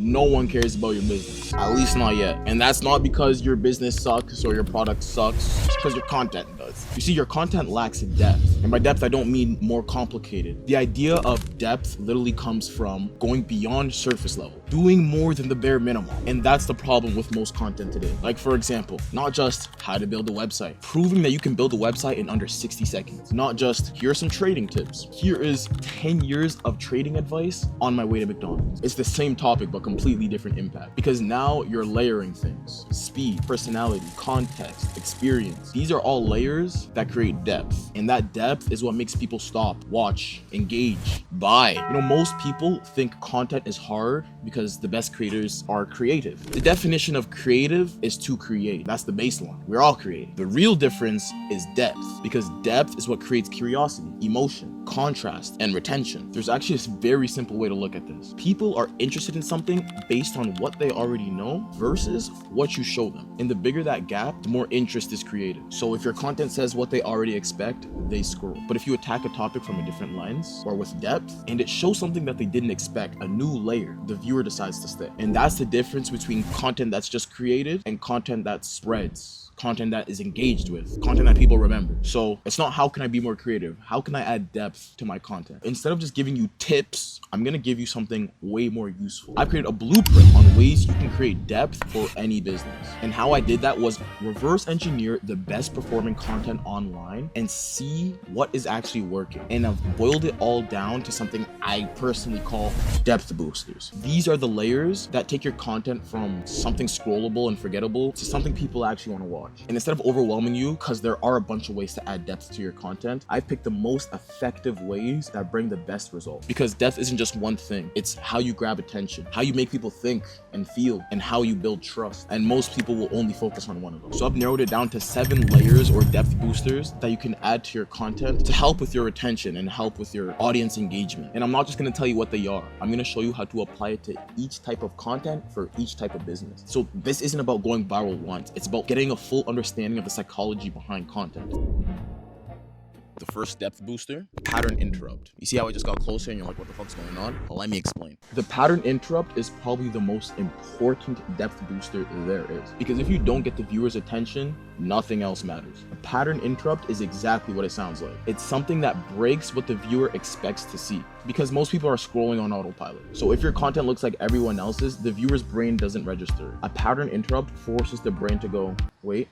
No one cares about your business, at least not yet. And that's not because your business sucks or your product sucks, it's because your content does. You see, your content lacks depth. And by depth, I don't mean more complicated. The idea of depth literally comes from going beyond surface level, doing more than the bare minimum. And that's the problem with most content today. Like, for example, not just how to build a website, proving that you can build a website in under 60 seconds. Not just, here are some trading tips. Here is 10 years of trading advice on my way to McDonald's. It's the same topic, but completely different impact. Because now you're layering things. Speed, personality, context, experience. These are all layers that create depth. And that depth is what makes people stop, watch, engage, buy. You know, most people think content is hard because the best creators are creative. The definition of creative is to create. That's the baseline. We're all creative. The real difference is depth, because depth is what creates curiosity, emotion, contrast, and retention. There's actually a very simple way to look at this. People are interested in something based on what they already know versus what you show them. And the bigger that gap, the more interest is created. So if your content says what they already expect, they scroll. But if you attack a topic from a different lens or with depth, and it shows something that they didn't expect, a new layer, the viewer decides to stay. And that's the difference between content that's just created and content that spreads. Content that is engaged with, content that people remember. So it's not how can I be more creative? How can I add depth to my content? Instead of just giving you tips, I'm gonna give you something way more useful. I've created a blueprint on ways you can create depth for any business. And how I did that was reverse engineer the best performing content online and see what is actually working. And I've boiled it all down to something I personally call depth boosters. These are the layers that take your content from something scrollable and forgettable to something people actually want to watch. And instead of overwhelming you, because there are a bunch of ways to add depth to your content, I've picked the most effective ways that bring the best results. Because depth isn't just one thing. It's how you grab attention, how you make people think and feel, and how you build trust. And most people will only focus on one of them. So I've narrowed it down to 7 layers or depth boosters that you can add to your content to help with your retention and help with your audience engagement. And I'm not just gonna tell you what they are. I'm gonna show you how to apply it to each type of content for each type of business. So this isn't about going viral once. It's about getting a full understanding of the psychology behind content. The first depth booster, pattern interrupt. You see how I just got closer and you're like, what the fuck's going on? Well, let me explain. The pattern interrupt is probably the most important depth booster there is. Because if you don't get the viewer's attention, nothing else matters. A pattern interrupt is exactly what it sounds like. It's something that breaks what the viewer expects to see. Because most people are scrolling on autopilot. So if your content looks like everyone else's, the viewer's brain doesn't register. A pattern interrupt forces the brain to go, wait,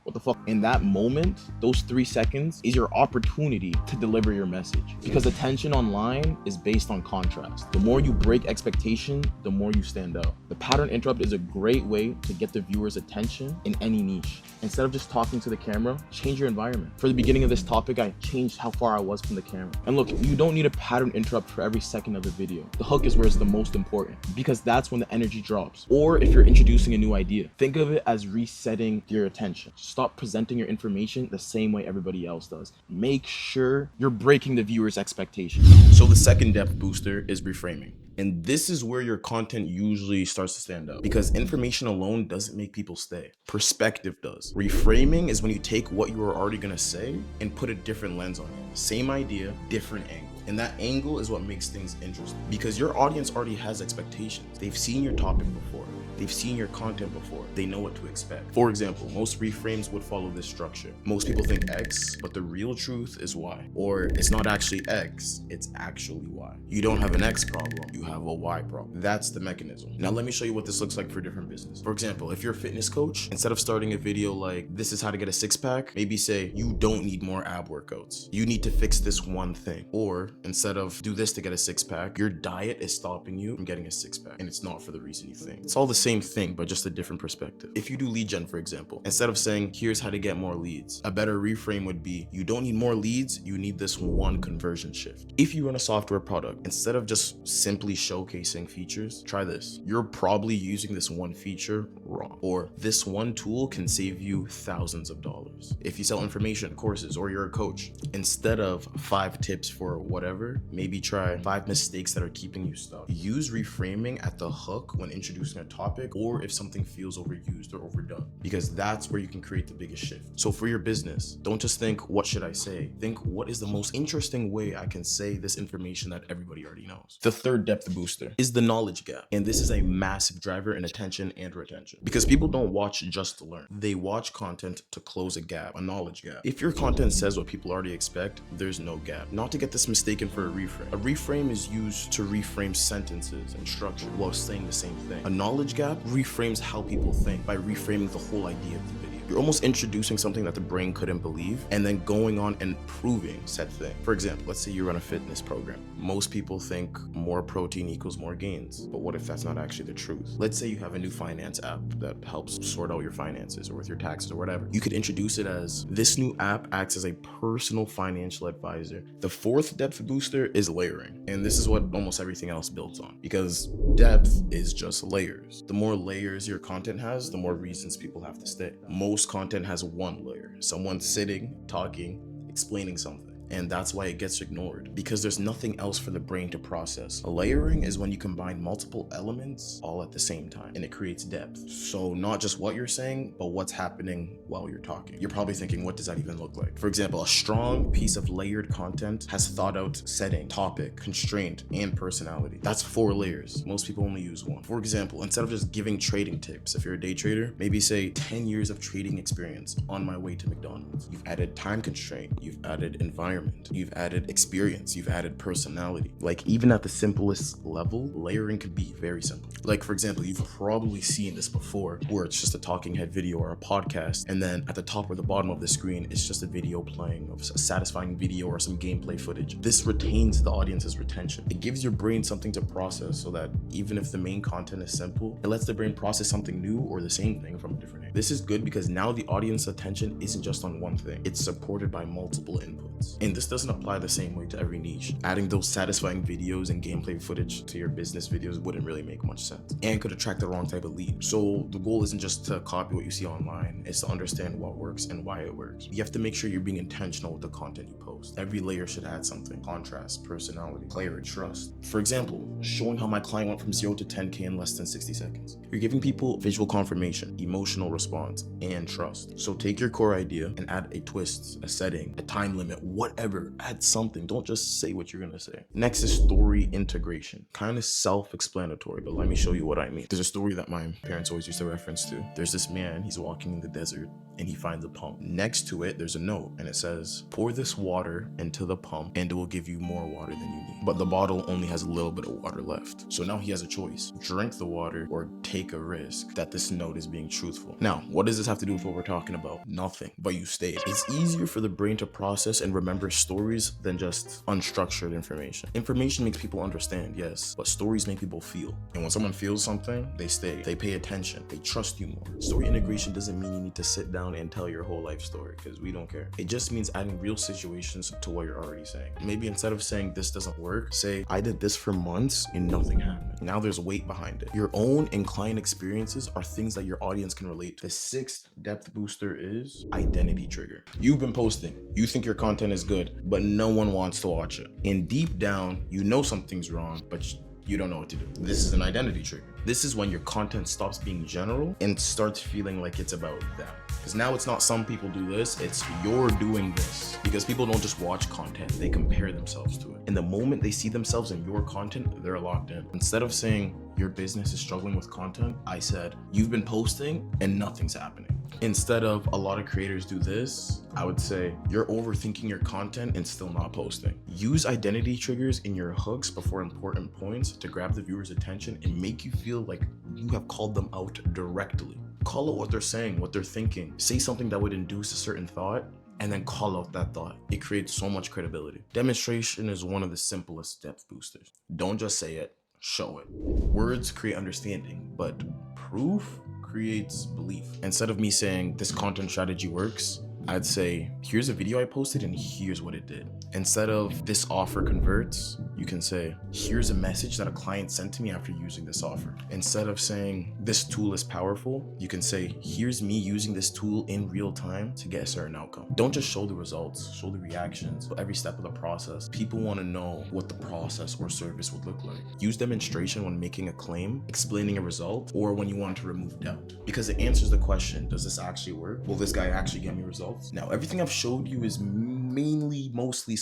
what the fuck? In that moment, those 3 seconds is your opportunity to deliver your message. Because attention online is based on contrast. The more you break expectation, the more you stand out. The pattern interrupt is a great way to get the viewer's attention in any niche. Instead of just talking to the camera, change your environment. For the beginning of this topic, I changed how far I was from the camera. And look, you don't need a pattern interrupt for every second of the video. The hook is where it's the most important, because that's when the energy drops. Or if you're introducing a new idea, think of it as resetting your attention. Stop presenting your information the same way everybody else does. Make sure you're breaking the viewer's expectations. So the second depth booster is reframing. And this is where your content usually starts to stand out, because information alone doesn't make people stay. Perspective does. Reframing is when you take what you were already gonna say and put a different lens on it. Same idea, different angle. And that angle is what makes things interesting, because your audience already has expectations. They've seen your topic before. They've seen your content before. They know what to expect. For example, most reframes would follow this structure. Most people think X, but the real truth is Y. Or it's not actually X, it's actually Y. You don't have an X problem, you have a Y problem. That's the mechanism. Now let me show you what this looks like for different business. For example, if you're a fitness coach, instead of starting a video like, this is how to get a 6-pack, maybe say, you don't need more ab workouts. You need to fix this one thing. Or instead of do this to get a 6-pack, your diet is stopping you from getting a 6-pack, and it's not for the reason you think. It's all the same thing, but just a different perspective. If you do lead gen, for example, instead of saying, here's how to get more leads, a better reframe would be, you don't need more leads, you need this one conversion shift. If you run a software product, instead of just simply showcasing features, try this. You're probably using this one feature wrong, or this one tool can save you thousands of dollars. If you sell information, courses, or you're a coach, instead of 5 tips for whatever, maybe try 5 mistakes that are keeping you stuck. Use reframing at the hook when introducing a topic topic or if something feels overused or overdone, because that's where you can create the biggest shift. So for your business, don't just think, what should I say? Think, what is the most interesting way I can say this information that everybody already knows? The third depth booster is the knowledge gap. And this is a massive driver in attention and retention, because people don't watch just to learn. They watch content to close a gap, a knowledge gap. If your content says what people already expect, there's no gap. Not to get this mistaken for a reframe. A reframe is used to reframe sentences and structure while saying the same thing. A knowledge gap reframes how people think by reframing the whole idea of the video. You're almost introducing something that the brain couldn't believe and then going on and proving said thing. For example, let's say you run a fitness program. Most people think more protein equals more gains, but what if that's not actually the truth? Let's say you have a new finance app that helps sort out your finances or with your taxes or whatever. You could introduce it as, this new app acts as a personal financial advisor. The fourth depth booster is layering, and this is what almost everything else builds on, because depth is just layers. The more layers your content has, the more reasons people have to stay. Most content has one layer, someone sitting, talking, explaining something. And that's why it gets ignored, because there's nothing else for the brain to process. Layering is when you combine multiple elements all at the same time, and it creates depth. So not just what you're saying, but what's happening while you're talking. You're probably thinking, what does that even look like? For example, a strong piece of layered content has thought out setting, topic, constraint, and personality. That's 4 layers. Most people only use 1. For example, instead of just giving trading tips, if you're a day trader, maybe say 10 years of trading experience on my way to McDonald's. You've added time constraint, you've added environment, you've added experience, you've added personality. Like, even at the simplest level, layering could be very simple. Like, for example, you've probably seen this before, where it's just a talking head video or a podcast, and then at the top or the bottom of the screen, it's just a video playing of a satisfying video or some gameplay footage. This retains the audience's retention. It gives your brain something to process, so that even if the main content is simple, it lets the brain process something new or the same thing from a different angle. This is good because now the audience attention isn't just on one thing, it's supported by multiple inputs. And this doesn't apply the same way to every niche. Adding those satisfying videos and gameplay footage to your business videos wouldn't really make much sense and could attract the wrong type of lead. So the goal isn't just to copy what you see online, it's to understand what works and why it works. You have to make sure you're being intentional with the content you post. Every layer should add something: contrast, personality, clarity, trust. For example, showing how my client went from 0 to 10K in less than 60 seconds. You're giving people visual confirmation, emotional response, and trust. So take your core idea and add a twist, a setting, a time limit, whatever. Add something. Don't just say what you're gonna say. Next is story integration. Kind of self-explanatory, but let me show you what I mean. There's a story that my parents always used to reference to. There's this man, he's walking in the desert and he finds a pump. Next to it, there's a note and it says, pour this water into the pump and it will give you more water than you need. But the bottle only has a little bit of water left. So now he has a choice: drink the water or take a risk that this note is being truthful. Now, what does this have to do with what we're talking about? Nothing, but you stayed. It's easier for the brain to process and remember stories than just unstructured information. Information makes people understand, yes, but stories make people feel. And when someone feels something, they stay, they pay attention, they trust you more. Story integration doesn't mean you need to sit down and tell your whole life story, because we don't care. It just means adding real situations to what you're already saying. Maybe instead of saying this doesn't work, say I did this for months and nothing happened. Now there's weight behind it. Your own and client experiences are things that your audience can relate to. The 6th depth booster is identity trigger. You've been posting, you think your content is good, but no one wants to watch it. And deep down, you know something's wrong, but you don't know what to do. This is an identity trigger. This is when your content stops being general and starts feeling like it's about them. Because now it's not some people do this, it's you're doing this. Because people don't just watch content, they compare themselves to it. And the moment they see themselves in your content, they're locked in. Instead of saying your business is struggling with content, I said you've been posting and nothing's happening. Instead of a lot of creators do this, I would say you're overthinking your content and still not posting. Use identity triggers in your hooks before important points to grab the viewer's attention and make you feel like you have called them out directly. Call out what they're saying, what they're thinking. Say something that would induce a certain thought, and then call out that thought. It creates so much credibility. Demonstration is one of the simplest depth boosters. Don't just say it, show it. Words create understanding, but proof creates belief. Instead of me saying this content strategy works, I'd say, here's a video I posted and here's what it did. Instead of this offer converts, you can say, here's a message that a client sent to me after using this offer. Instead of saying, this tool is powerful, you can say, here's me using this tool in real time to get a certain outcome. Don't just show the results, show the reactions, every step of the process. People want to know what the process or service would look like. Use demonstration when making a claim, explaining a result, or when you want to remove doubt. Because it answers the question, does this actually work? Will this guy actually get me results? Now, everything I've showed you is mostly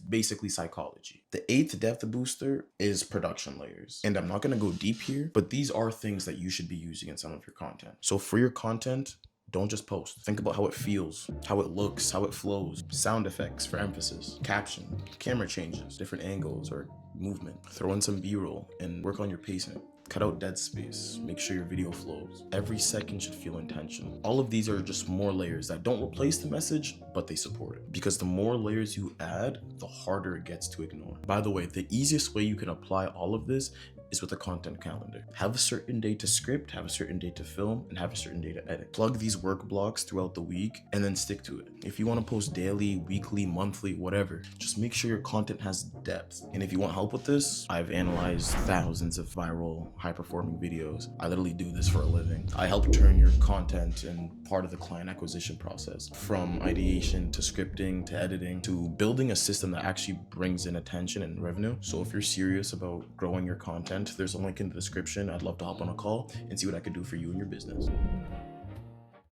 basically psychology. The 8th depth booster is production layers. And I'm not going to go deep here, but these are things that you should be using in some of your content. So for your content, don't just post. Think about how it feels, how it looks, how it flows, sound effects for emphasis, caption, camera changes, different angles or movement. Throw in some B-roll and work on your pacing. Cut out dead space. Make sure your video flows. Every second should feel intentional. All of these are just more layers that don't replace the message, but they support it. Because the more layers you add, the harder it gets to ignore. By the way, the easiest way you can apply all of this is with a content calendar. Have a certain day to script, have a certain day to film, and have a certain day to edit. Plug these work blocks throughout the week and then stick to it. If you want to post daily, weekly, monthly, whatever, just make sure your content has depth. And if you want help with this, I've analyzed thousands of viral, high-performing videos. I literally do this for a living. I help turn your content and part of the client acquisition process from ideation to scripting to editing to building a system that actually brings in attention and revenue. So if you're serious about growing your content, there's a link in the description. I'd love to hop on a call and see what I could do for you and your business.